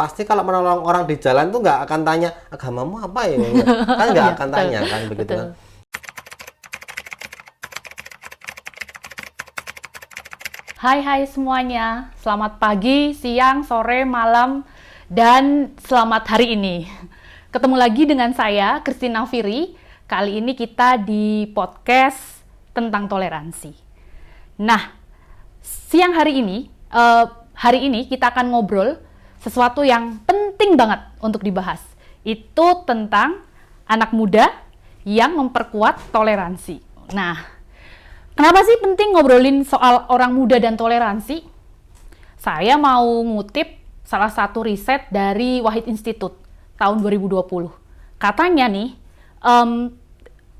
pasti kalau menolong orang di jalan tuh nggak akan tanya agamamu apa ya, kan nggak akan tanya kan begitu kan. Hai semuanya, selamat pagi, siang, sore, malam, dan selamat hari ini. Ketemu lagi dengan saya, Christina Firi. Kali ini kita di podcast tentang toleransi. Nah, siang hari ini kita akan ngobrol sesuatu yang penting banget untuk dibahas. Itu tentang anak muda yang memperkuat toleransi. Nah, kenapa sih penting ngobrolin soal orang muda dan toleransi? Saya mau ngutip salah satu riset dari Wahid Institute tahun 2020. Katanya nih,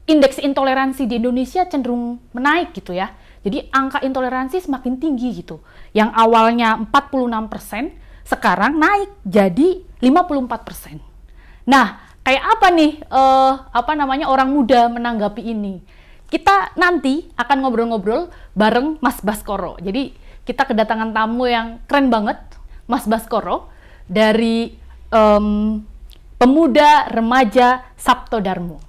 indeks intoleransi di Indonesia cenderung menaik gitu ya. Jadi angka intoleransi semakin tinggi gitu. Yang awalnya 46%, sekarang naik jadi 54%. Nah, kayak apa nih orang muda menanggapi ini? Kita nanti akan ngobrol-ngobrol bareng Mas Baskoro. Jadi kita kedatangan tamu yang keren banget, Mas Baskoro, dari Pemuda Remaja Sabto Darmo.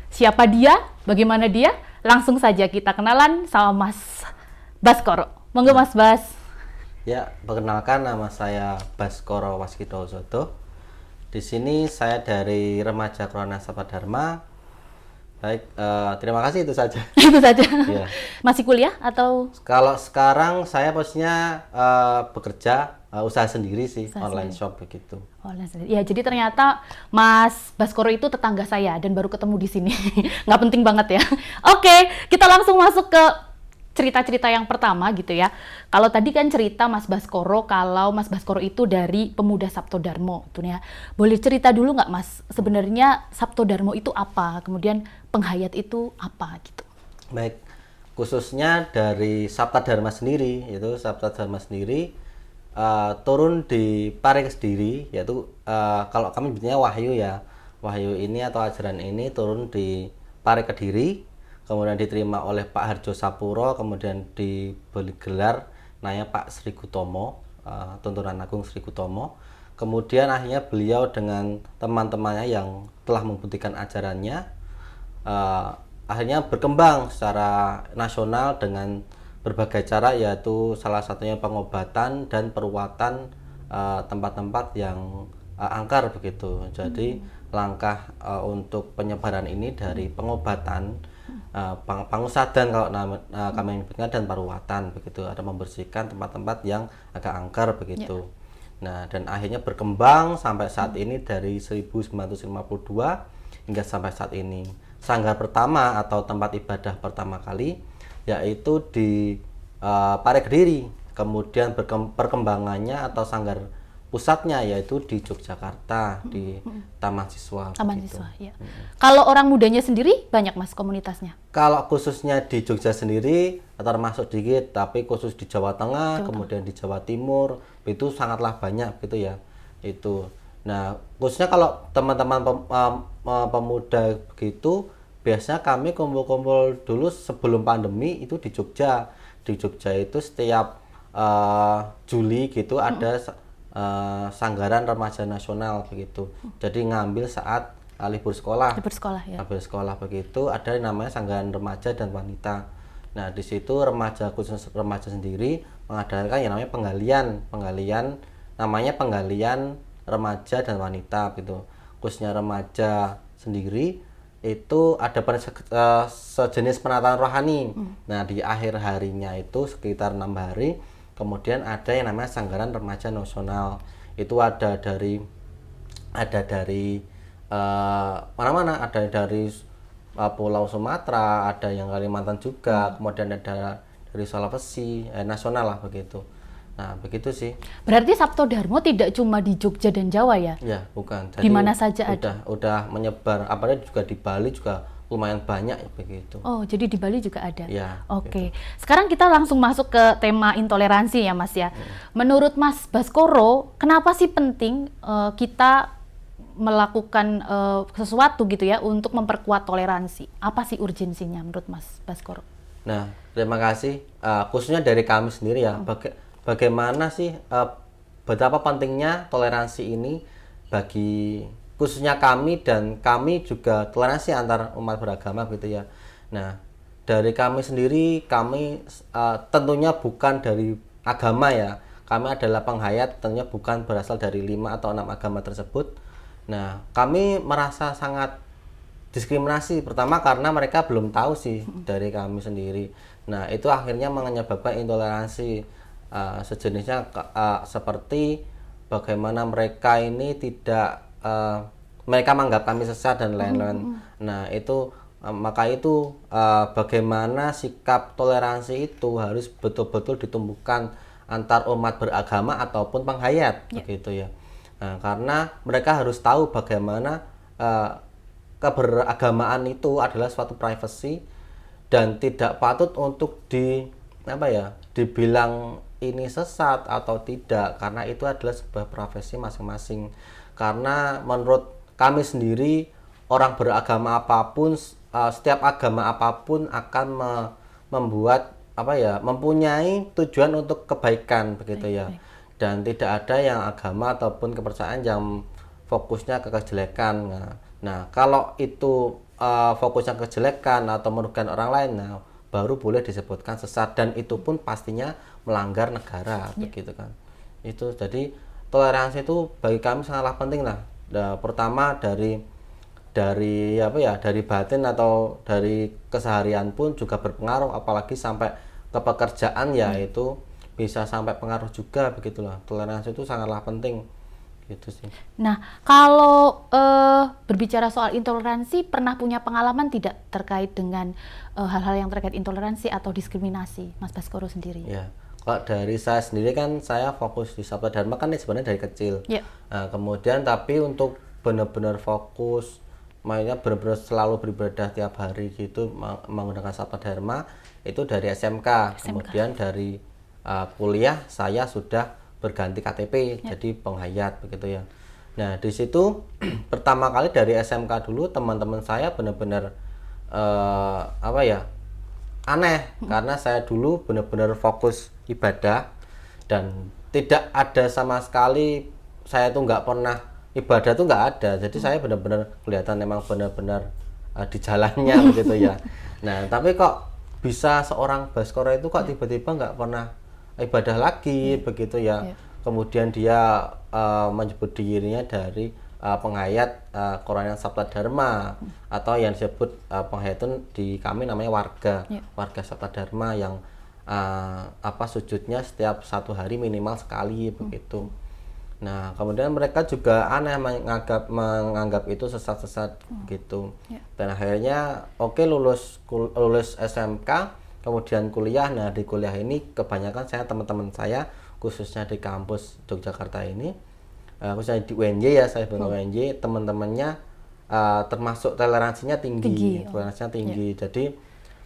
Siapa dia? Bagaimana dia? Langsung saja kita kenalan sama Mas Baskoro. Monggo Mas Bas. Ya, perkenalkan nama saya Baskoro Waskito Soto. Di sini saya dari Remaja Krona Sabto Dharma. Baik, terima kasih, itu saja. Itu saja. Ya. Masih kuliah atau? Kalau sekarang saya posisinya bekerja usaha sendiri sih, online shop begitu. Ya, jadi ternyata Mas Baskoro itu tetangga saya dan baru ketemu di sini. Nggak penting banget ya. Oke, kita langsung masuk ke cerita-cerita yang pertama gitu ya. Kalau tadi kan cerita Mas Baskoro, kalau Mas Baskoro itu dari Pemuda Sabto Darmo itu ya. Boleh cerita dulu nggak Mas, sebenarnya Sabto Darmo itu apa? Kemudian penghayat itu apa gitu? Baik, khususnya dari Sabta Dharma sendiri, yaitu Sabta Dharma sendiri turun di Pare Kediri, yaitu kalau kami bilangnya Wahyu ya. Wahyu ini atau ajaran ini turun di Pare Kediri, kemudian diterima oleh Pak Harjo Sapuro, kemudian diberi gelar namanya Pak Sri Gutomo, Tuntunan Agung Sri Gutomo. Kemudian akhirnya beliau dengan teman-temannya yang telah membuktikan ajarannya, akhirnya berkembang secara nasional dengan berbagai cara, yaitu salah satunya pengobatan dan perawatan tempat-tempat yang angker begitu. Jadi langkah untuk penyebaran ini dari pengobatan, pangusadan kalau kami menyebutnya, dan perawatan begitu, ada membersihkan tempat-tempat yang agak angker begitu. Nah, dan akhirnya berkembang sampai saat ini dari 1952 hingga sampai saat ini. Sanggar pertama atau tempat ibadah pertama kali yaitu di Pare Kediri, kemudian perkembangannya atau sanggar pusatnya yaitu di Yogyakarta, di Taman Siswa. Taman Siswa, ya. Kalau orang mudanya sendiri banyak Mas komunitasnya? Kalau khususnya di Jogja sendiri termasuk dikit, tapi khusus di Jawa Tengah, kemudian di Jawa Timur itu sangatlah banyak gitu ya. Itu. Nah, khususnya kalau teman-teman pemuda begitu, biasanya kami kumpul-kumpul dulu sebelum pandemi itu di Jogja. Di Jogja itu setiap Juli gitu ada sanggaran remaja nasional begitu. Jadi ngambil saat libur sekolah. Libur sekolah ya. Libur sekolah begitu ada yang namanya sanggaran remaja dan wanita. Nah, di situ remaja, khusus remaja sendiri mengadakan yang namanya penggalian namanya penggalian remaja dan wanita gitu. Khususnya remaja sendiri itu ada sejenis penataan rohani. Nah, di akhir harinya itu sekitar 6 hari, kemudian ada yang namanya sanggaran remaja nasional. Itu ada dari mana-mana, ada dari Pulau Sumatera, ada yang Kalimantan juga, kemudian ada dari Sulawesi, nasional lah begitu. Nah, begitu sih. Berarti Sabto Darmo tidak cuma di Jogja dan Jawa ya? Ya, bukan. Jadi di mana saja ada? Udah menyebar, apalagi juga di Bali juga lumayan banyak begitu. Oh, jadi di Bali juga ada? Ya. Oke. Sekarang kita langsung masuk ke tema intoleransi ya Mas ya. Menurut Mas Baskoro, kenapa sih penting kita melakukan sesuatu gitu ya untuk memperkuat toleransi? Apa sih urgensinya menurut Mas Baskoro? Nah, terima kasih. Khususnya dari kami sendiri ya, bagaimana sih betapa pentingnya toleransi ini bagi khususnya kami, dan kami juga toleransi antar umat beragama gitu ya. Nah, dari kami sendiri, kami tentunya bukan dari agama ya. Kami adalah penghayat, tentunya bukan berasal dari 5 atau 6 agama tersebut. Nah, kami merasa sangat diskriminasi, pertama karena mereka belum tahu sih dari kami sendiri. Nah, itu akhirnya menyebabkan intoleransi sejenisnya seperti bagaimana mereka ini tidak mereka menganggap kami sesat dan lain-lain. Nah, itu maka itu bagaimana sikap toleransi itu harus betul-betul ditumbuhkan antar umat beragama ataupun penghayat begitu ya. Nah, karena mereka harus tahu bagaimana keberagamaan itu adalah suatu privasi dan tidak patut untuk dibilang ini sesat atau tidak, karena itu adalah sebuah profesi masing-masing. Karena menurut kami sendiri, orang beragama apapun, setiap agama apapun akan membuat mempunyai tujuan untuk kebaikan begitu ya. Dan tidak ada yang agama ataupun kepercayaan yang fokusnya ke kejelekan. Nah, kalau itu fokusnya ke kejelekan atau merugikan orang lain, nah baru boleh disebutkan sesat, dan itu pun pastinya melanggar negara begitu kan. Itu jadi toleransi itu bagi kami sangatlah penting lah. Nah, pertama dari batin atau dari keseharian pun juga berpengaruh, apalagi sampai ke pekerjaan ya, itu bisa sampai pengaruh juga begitulah. Toleransi itu sangatlah penting gitu sih. Nah, kalau berbicara soal intoleransi, pernah punya pengalaman tidak terkait dengan hal-hal yang terkait intoleransi atau diskriminasi, Mas Baskoro sendiri? Ya, kalau dari saya sendiri kan saya fokus di Sabda Dharma kan sebenarnya dari kecil. Nah, kemudian tapi untuk benar-benar fokus, makanya benar-benar selalu beribadah tiap hari gitu menggunakan Sabda Dharma itu dari SMK. Kemudian dari kuliah saya sudah berganti KTP jadi penghayat begitu ya. Nah, di situ pertama kali dari SMK dulu teman-teman saya benar-benar aneh karena saya dulu benar-benar fokus ibadah dan tidak ada sama sekali, saya tuh nggak pernah ibadah tuh nggak ada, jadi saya benar-benar kelihatan memang benar-benar di jalannya begitu ya. Nah, tapi kok bisa seorang Baskoro itu kok tiba-tiba nggak pernah ibadah lagi begitu ya. Kemudian dia menyebut dirinya dari penghayat Korean Sabda Dharma atau yang disebut penghayat itu di kami namanya warga Sabda Dharma yang sujudnya setiap 1 hari minimal sekali begitu. Nah, kemudian mereka juga aneh menganggap itu sesat-sesat gitu. Dan akhirnya lulus SMK, kemudian kuliah. Nah, di kuliah ini kebanyakan teman-teman saya khususnya di kampus Yogyakarta ini, khususnya di UNJ ya, saya bilang UNJ, teman-temannya termasuk toleransinya tinggi. Jadi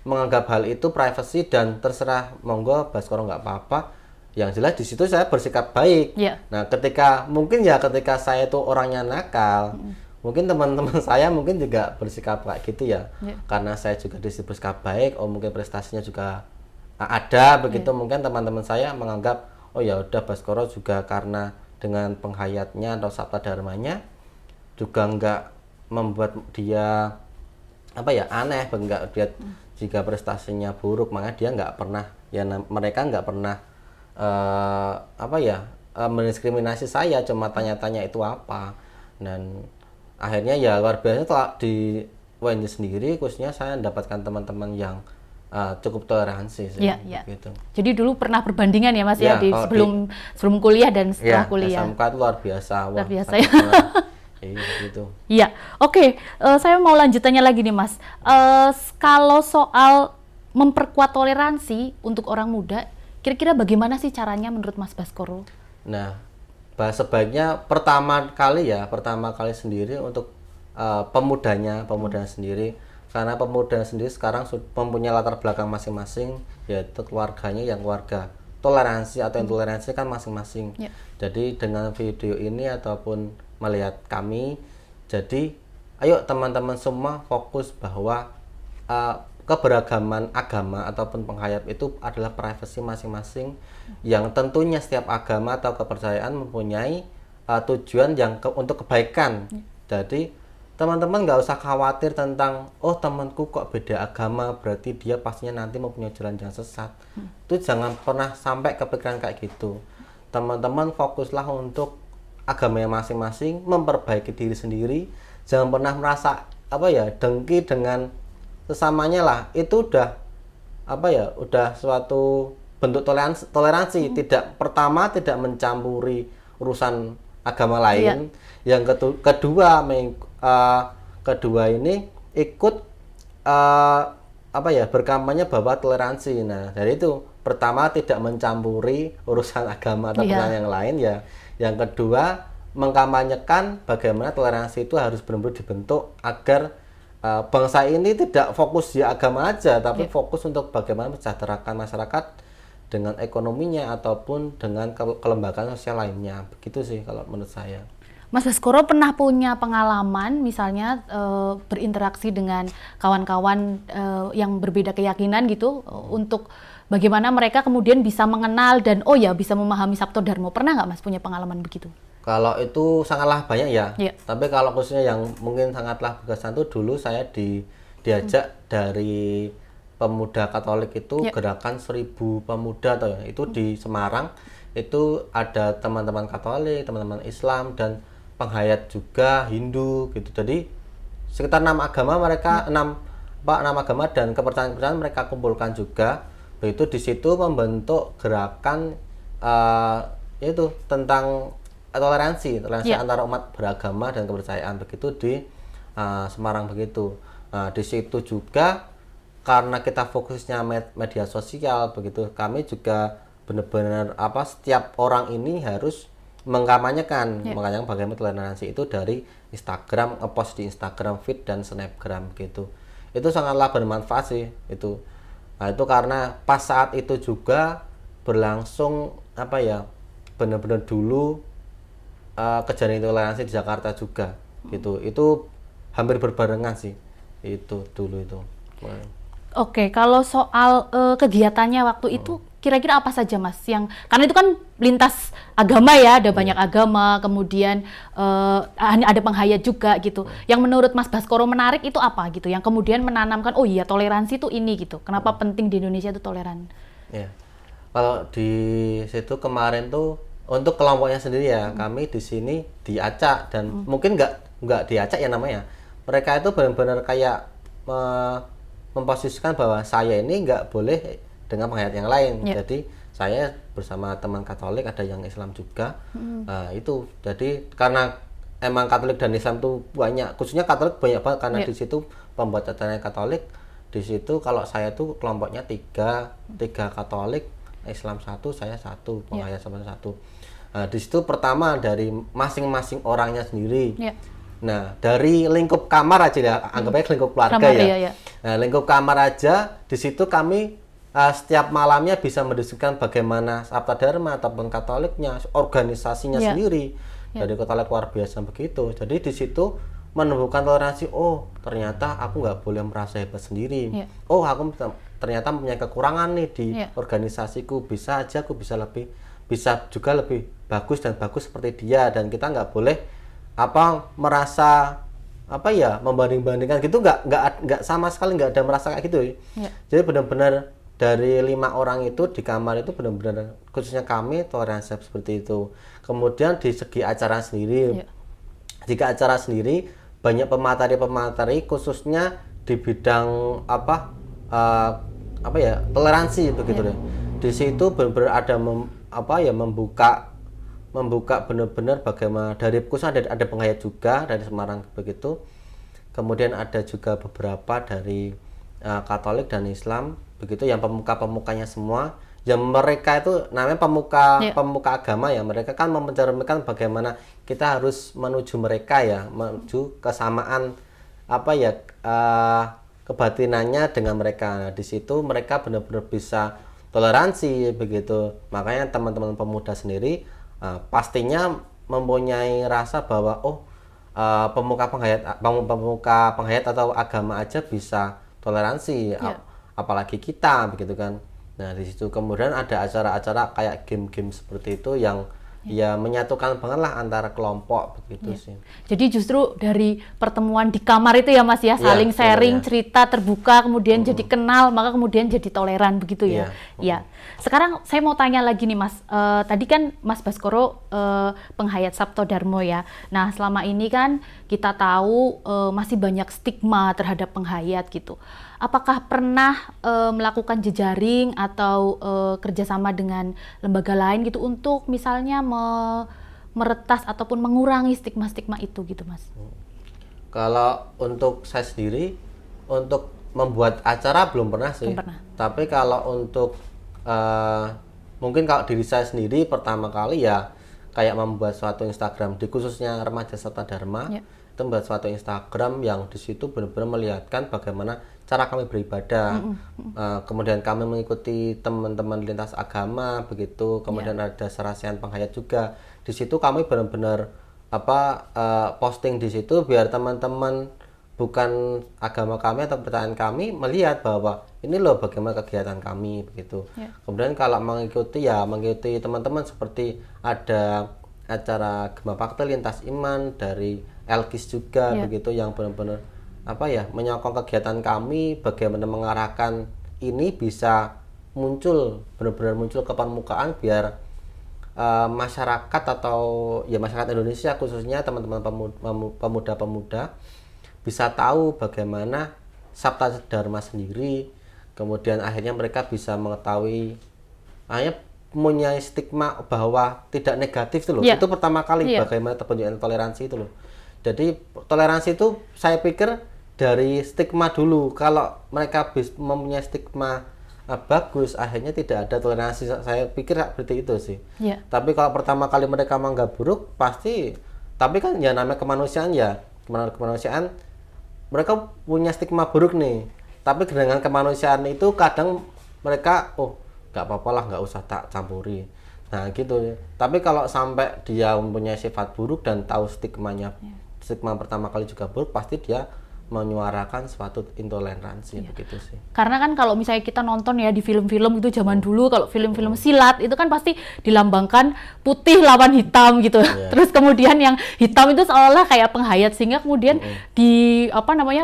menganggap hal itu privasi dan terserah, monggo Baskoro nggak apa-apa. Yang jelas di situ saya bersikap baik. Nah, ketika saya itu orangnya nakal, mungkin teman-teman saya mungkin juga bersikap kayak gitu ya. Karena saya juga disebut bersikap baik, mungkin prestasinya juga ada begitu. Mungkin teman-teman saya menganggap, oh ya udah Baskoro juga karena dengan penghayatnya atau Sabda Dharmanya juga nggak membuat dia aneh, enggak dia jika prestasinya buruk, maka dia nggak pernah mereka nggak pernah mendiskriminasi saya, cuma tanya-tanya itu apa. Dan akhirnya ya luar biasa di UNJ sendiri khususnya saya mendapatkan teman-teman yang cukup toleransi sih. Gitu. Jadi dulu pernah perbandingan ya Mas sebelum kuliah dan setelah kuliah. SMK itu luar biasa. Luar biasa ya. Gitu. Iya, oke. Saya mau lanjutannya lagi nih Mas. Kalau soal memperkuat toleransi untuk orang muda, kira-kira bagaimana sih caranya menurut Mas Baskoro? Nah, sebaiknya pertama kali sendiri untuk pemudanya sendiri, karena pemuda sendiri sekarang mempunyai latar belakang masing-masing, yaitu keluarganya yang keluarga toleransi atau intoleransi kan masing-masing. Jadi dengan video ini ataupun melihat kami, jadi ayo teman-teman semua fokus bahwa keberagaman agama ataupun penghayat itu adalah privasi masing-masing, yang tentunya setiap agama atau kepercayaan mempunyai tujuan yang untuk kebaikan. Jadi teman-teman nggak usah khawatir tentang oh temanku kok beda agama berarti dia pastinya nanti mempunyai jalan yang sesat. Itu jangan pernah sampai kepikiran kayak gitu. Teman-teman fokuslah untuk agamanya masing-masing, memperbaiki diri sendiri, jangan pernah merasa dengki dengan sesamanya lah. Itu udah udah suatu bentuk toleransi. Pertama tidak mencampuri urusan agama lain. Yang kedua ini ikut berkampanye bahwa toleransi. Nah, dari itu pertama tidak mencampuri urusan agama atau yang lain ya. Yang kedua mengkampanyekan bagaimana toleransi itu harus benar-benar dibentuk agar bangsa ini tidak fokus di agama aja, tapi fokus untuk bagaimana mensejahterakan masyarakat dengan ekonominya ataupun dengan kelembagaan sosial lainnya. Begitu sih kalau menurut saya. Mas Baskoro pernah punya pengalaman misalnya berinteraksi dengan kawan-kawan yang berbeda keyakinan gitu untuk bagaimana mereka kemudian bisa mengenal dan bisa memahami Sabto Dharma. Pernah nggak Mas punya pengalaman begitu? Kalau itu sangatlah banyak ya. Tapi kalau khususnya yang mungkin sangatlah berkesan itu dulu saya diajak dari pemuda Katolik itu gerakan 1000 pemuda itu di Semarang. Itu ada teman-teman Katolik, teman-teman Islam dan penghayat juga Hindu gitu. Jadi sekitar 6 agama mereka 6 agama dan kepercayaan mereka kumpulkan juga. Begitu di situ membentuk gerakan yaitu tentang toleransi antara umat beragama dan kepercayaan begitu di Semarang begitu. Di situ juga karena kita fokusnya media sosial begitu, kami juga benar-benar setiap orang ini harus mengkampanyekan bagaimana toleransi itu dari Instagram, ngepost di Instagram feed dan Snapgram gitu. Itu sangatlah bermanfaat sih itu. Nah, itu karena pas saat itu juga berlangsung benar-benar dulu kejadian toleransi di Jakarta juga gitu. Itu hampir berbarengan sih itu dulu itu. Oke, kalau soal kegiatannya waktu itu kira-kira apa saja Mas yang karena itu kan lintas agama ya, ada banyak agama, kemudian ada penghayat juga gitu. Yang menurut Mas Baskoro menarik itu apa gitu? Yang kemudian menanamkan toleransi itu ini gitu. Kenapa penting di Indonesia itu toleran? Ya. Kalau di situ kemarin tuh untuk kelompoknya sendiri ya, kami di sini diacak dan mungkin nggak diacak ya namanya. Mereka itu benar-benar kayak memposisikan bahwa saya ini nggak boleh dengan penghayat yang lain. Jadi saya bersama teman Katolik, ada yang Islam juga. Itu jadi karena emang Katolik dan Islam tuh banyak, khususnya Katolik banyak banget karena di situ pembuat acaranya Katolik. Di situ kalau saya tuh kelompoknya tiga Katolik, Islam 1, saya 1, penghayat sama 1. Di situ pertama dari masing-masing orangnya sendiri. Nah, dari lingkup kamar aja ya, anggap aja lingkup keluarga ya. Nah, lingkup kamar aja, di situ kami setiap malamnya bisa mendiskusikan bagaimana Sabta Dharma ataupun Katoliknya, organisasinya sendiri. Dari Katolik luar biasa begitu. Jadi di situ menemukan toleransi. Oh, ternyata aku nggak boleh merasa hebat sendiri. Oh, aku ternyata punya kekurangan nih di organisasiku. Bisa aja aku bisa juga lebih bagus seperti dia, dan kita nggak boleh merasa membanding-bandingkan gitu, nggak sama sekali, nggak ada merasa kayak gitu. Jadi benar-benar dari 5 orang itu di kamar itu benar-benar khususnya kami toleransi seperti itu. Kemudian di segi acara sendiri, jika acara sendiri banyak pemateri khususnya di bidang toleransi begitu deh. Di situ benar-benar ada membuka benar-benar bagaimana dari khususnya ada penghayat juga dari Semarang begitu. Kemudian ada juga beberapa dari Katolik dan Islam begitu, yang pemuka-pemukanya semua. Yang mereka itu namanya pemuka agama ya. Mereka kan mencerminkan bagaimana kita harus menuju mereka ya, menuju kesamaan kebatinannya dengan mereka. Nah, di situ mereka benar-benar bisa toleransi begitu. Makanya teman-teman pemuda sendiri pastinya mempunyai rasa bahwa pemuka penghayat atau agama aja bisa toleransi, apalagi kita begitu kan. Nah di situ kemudian ada acara-acara kayak game-game seperti itu yang ya menyatukan banget lah antara kelompok begitu sih. Jadi justru dari pertemuan di kamar itu ya Mas ya, saling sharing cerita terbuka, kemudian jadi kenal, maka kemudian jadi toleran begitu ya. Ya. Sekarang saya mau tanya lagi nih Mas, tadi kan Mas Baskoro penghayat Sabto Dharma ya. Nah selama ini kan kita tahu masih banyak stigma terhadap penghayat gitu. Apakah pernah melakukan jejaring atau kerjasama dengan lembaga lain gitu untuk misalnya meretas ataupun mengurangi stigma-stigma itu gitu Mas? Kalau untuk saya sendiri, untuk membuat acara belum pernah sih. Belum pernah. Tapi kalau untuk mungkin kalau diri saya sendiri pertama kali ya kayak membuat suatu Instagram di khususnya Remaja Sabta Dharma. Itu membuat suatu Instagram yang di situ benar-benar melihatkan bagaimana cara kami beribadah, kemudian kami mengikuti teman-teman lintas agama begitu, kemudian ada serasian penghayat juga. Di situ kami benar-benar posting di situ biar teman-teman bukan agama kami atau percayaan kami melihat bahwa ini loh bagaimana kegiatan kami begitu. Kemudian kalau mengikuti teman-teman seperti ada acara Gema Bakti Lintas Iman dari Elkis juga begitu yang benar-benar menyokong kegiatan kami, bagaimana mengarahkan ini bisa benar-benar muncul ke permukaan biar masyarakat atau ya masyarakat Indonesia khususnya teman-teman pemuda-pemuda bisa tahu bagaimana Sabta Dharma sendiri, kemudian akhirnya mereka bisa mengetahui hanya punya stigma bahwa tidak negatif itu loh. Itu pertama kali bagaimana terbentuknya toleransi itu loh. Jadi toleransi itu saya pikir dari stigma dulu. Kalau mereka mempunyai stigma bagus, akhirnya tidak ada toleransi. Saya pikir seperti itu sih. Tapi kalau pertama kali mereka menganggap buruk, pasti. Tapi kan ya namanya kemanusiaan ya. Kemanusiaan mereka punya stigma buruk nih. Tapi dengan kemanusiaan itu kadang mereka nggak apa-apa lah, nggak usah tak campuri. Nah gitu. Tapi kalau sampai dia mempunyai sifat buruk dan tahu stigmanya, stigma pertama kali juga buruk, pasti dia menyuarakan suatu intoleransi begitu sih. Karena kan kalau misalnya kita nonton ya di film-film itu zaman dulu, kalau film-film silat itu kan pasti dilambangkan putih lawan hitam gitu. Terus kemudian yang hitam itu seolah kayak penghayat, sehingga kemudian di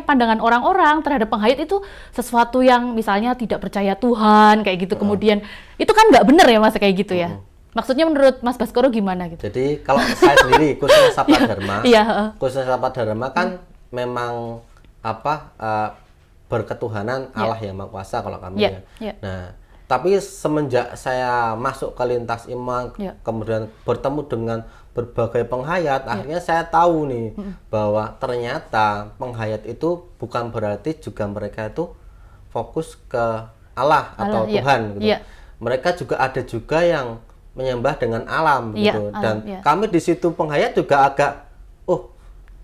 pandangan orang-orang terhadap penghayat itu sesuatu yang misalnya tidak percaya Tuhan kayak gitu. Kemudian itu kan nggak benar ya Mas kayak gitu ya. Maksudnya menurut Mas Baskoro gimana gitu? Jadi kalau saya sendiri khususnya Sabta Dharma, khususnya Sabta Dharma kan memang berketuhanan Allah yang Maha Kuasa kalau kami ya. Nah, tapi semenjak saya masuk ke lintas iman, kemudian bertemu dengan berbagai penghayat, akhirnya saya tahu nih bahwa ternyata penghayat itu bukan berarti juga mereka itu fokus ke Allah atau Tuhan gitu. Mereka juga ada juga yang menyembah dengan alam gitu. Dan kami di situ penghayat juga agak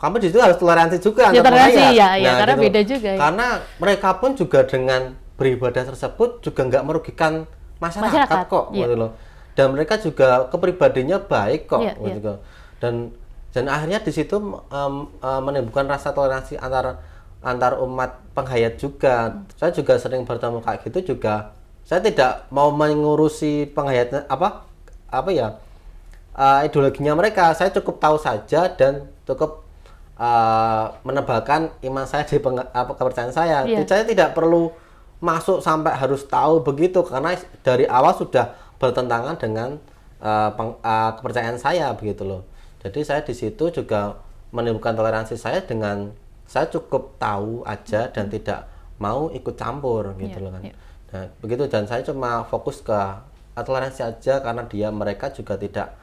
kami di situ harus toleransi juga antar penghayat. Karena beda juga. Karena mereka pun juga dengan beribadah tersebut juga nggak merugikan masyarakat kok, gitu loh. Dan mereka juga kepribadiannya baik kok, gitu. Dan akhirnya di situ menimbulkan rasa toleransi antar umat penghayat juga. Saya juga sering bertemu kayak gitu juga. Saya tidak mau mengurusi penghayat ideologinya mereka. Saya cukup tahu saja dan cukup menebalkan iman saya di kepercayaan saya. Saya tidak perlu masuk sampai harus tahu begitu karena dari awal sudah bertentangan dengan kepercayaan saya begitu loh. Jadi saya di situ juga menimbulkan toleransi saya dengan saya cukup tahu aja dan tidak mau ikut campur gitu loh kan. Nah, begitu, dan saya cuma fokus ke toleransi aja karena mereka juga tidak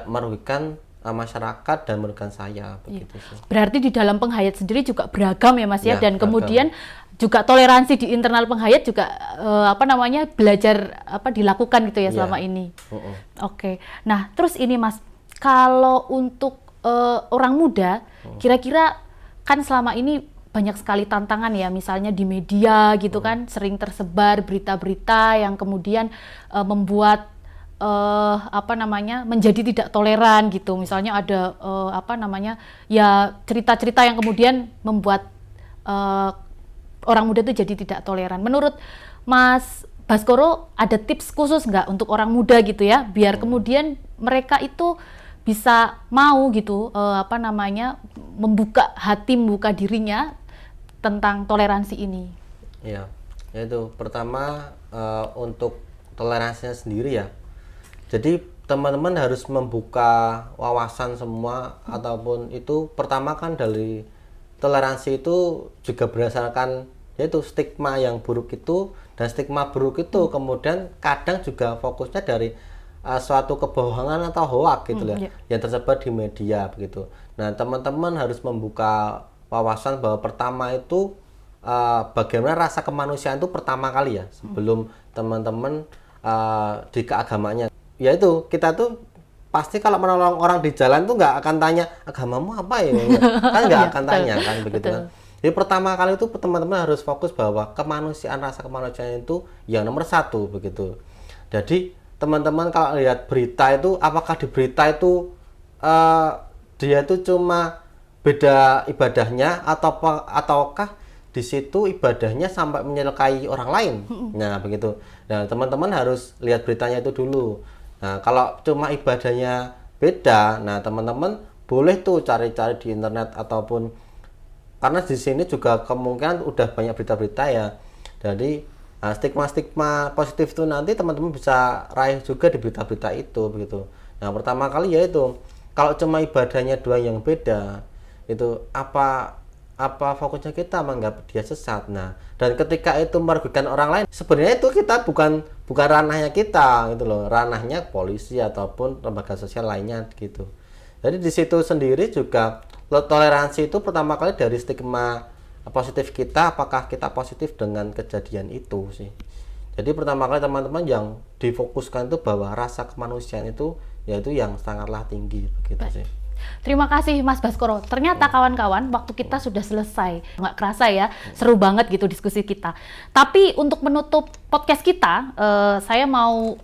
merugikan masyarakat dan merugikan saya begitu sih. Berarti di dalam penghayat sendiri juga beragam ya Mas ya, dan beragam. Kemudian juga toleransi di internal penghayat juga belajar dilakukan gitu ya selama ini. Oke. Nah, terus ini Mas, kalau untuk orang muda kira-kira kan selama ini banyak sekali tantangan ya, misalnya di media gitu kan sering tersebar berita-berita yang kemudian membuat menjadi tidak toleran gitu. Misalnya ada cerita-cerita yang kemudian membuat orang muda tuh jadi tidak toleran. Menurut Mas Baskoro ada tips khusus nggak untuk orang muda gitu ya, biar kemudian mereka itu bisa mau gitu membuka hati, membuka dirinya tentang toleransi ini? Ya, yaitu pertama untuk toleransinya sendiri ya. Jadi teman-teman harus membuka wawasan semua, ataupun itu pertama kan dari toleransi itu juga berdasarkan yaitu stigma yang buruk itu, dan stigma buruk itu kemudian kadang juga fokusnya dari suatu kebohongan atau hoak gitu ya, yang tersebar di media begitu. Nah, teman-teman harus membuka wawasan bahwa pertama itu bagaimana rasa kemanusiaan itu pertama kali ya, sebelum teman-teman di keagamaannya. Yaitu kita tuh pasti kalau menolong orang di jalan tuh nggak akan tanya agamamu apa ya, kan nggak akan tanya kan begitu kan. Jadi pertama kali itu teman-teman harus fokus bahwa kemanusiaan, rasa kemanusiaan itu yang nomor satu begitu. Jadi teman-teman kalau lihat berita itu, apakah di berita itu dia itu cuma beda ibadahnya ataukah di situ ibadahnya sampai menyelekai orang lain. Nah, begitu. Nah, teman-teman harus lihat beritanya itu dulu. Nah, kalau cuma ibadahnya beda, nah teman-teman boleh tuh cari-cari di internet, ataupun karena di sini juga kemungkinan udah banyak berita-berita ya. Jadi stigma-stigma positif itu nanti teman-teman bisa raih juga di berita-berita itu begitu. Nah, pertama kali yaitu kalau cuma ibadahnya dua yang beda, itu apa fokusnya kita menganggap dia sesat. Nah, dan ketika itu merugikan orang lain, sebenarnya itu kita bukan ranahnya kita gitu loh, ranahnya polisi ataupun lembaga sosial lainnya gitu. Jadi di situ sendiri juga toleransi itu pertama kali dari stigma positif kita, apakah kita positif dengan kejadian itu sih. Jadi pertama kali teman-teman yang difokuskan itu bahwa rasa kemanusiaan itu yaitu yang sangatlah tinggi begitu sih. Terima kasih Mas Baskoro. Ternyata kawan-kawan, waktu kita sudah selesai. Nggak kerasa ya, seru banget gitu diskusi kita. Tapi untuk menutup podcast kita, saya mau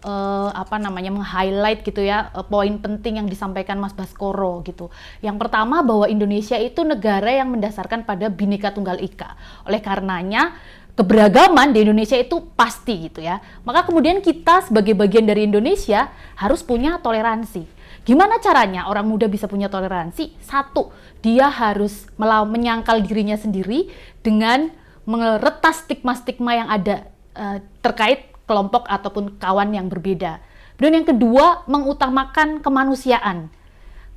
meng-highlight gitu ya, poin penting yang disampaikan Mas Baskoro gitu. Yang pertama bahwa Indonesia itu negara yang mendasarkan pada Bhinneka Tunggal Ika. Oleh karenanya keberagaman di Indonesia itu pasti gitu ya. Maka kemudian kita sebagai bagian dari Indonesia harus punya toleransi. Gimana caranya orang muda bisa punya toleransi? Satu, dia harus menyangkal dirinya sendiri dengan meretas stigma-stigma yang ada terkait kelompok ataupun kawan yang berbeda. Dan yang kedua, mengutamakan kemanusiaan.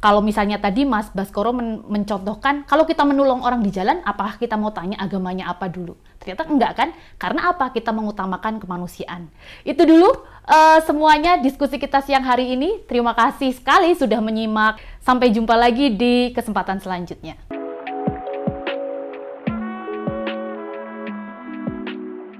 Kalau misalnya tadi Mas Baskoro mencontohkan, kalau kita menolong orang di jalan, apakah kita mau tanya agamanya apa dulu? Ternyata enggak kan? Karena apa? Kita mengutamakan kemanusiaan. Itu dulu semuanya diskusi kita siang hari ini. Terima kasih sekali sudah menyimak. Sampai jumpa lagi di kesempatan selanjutnya.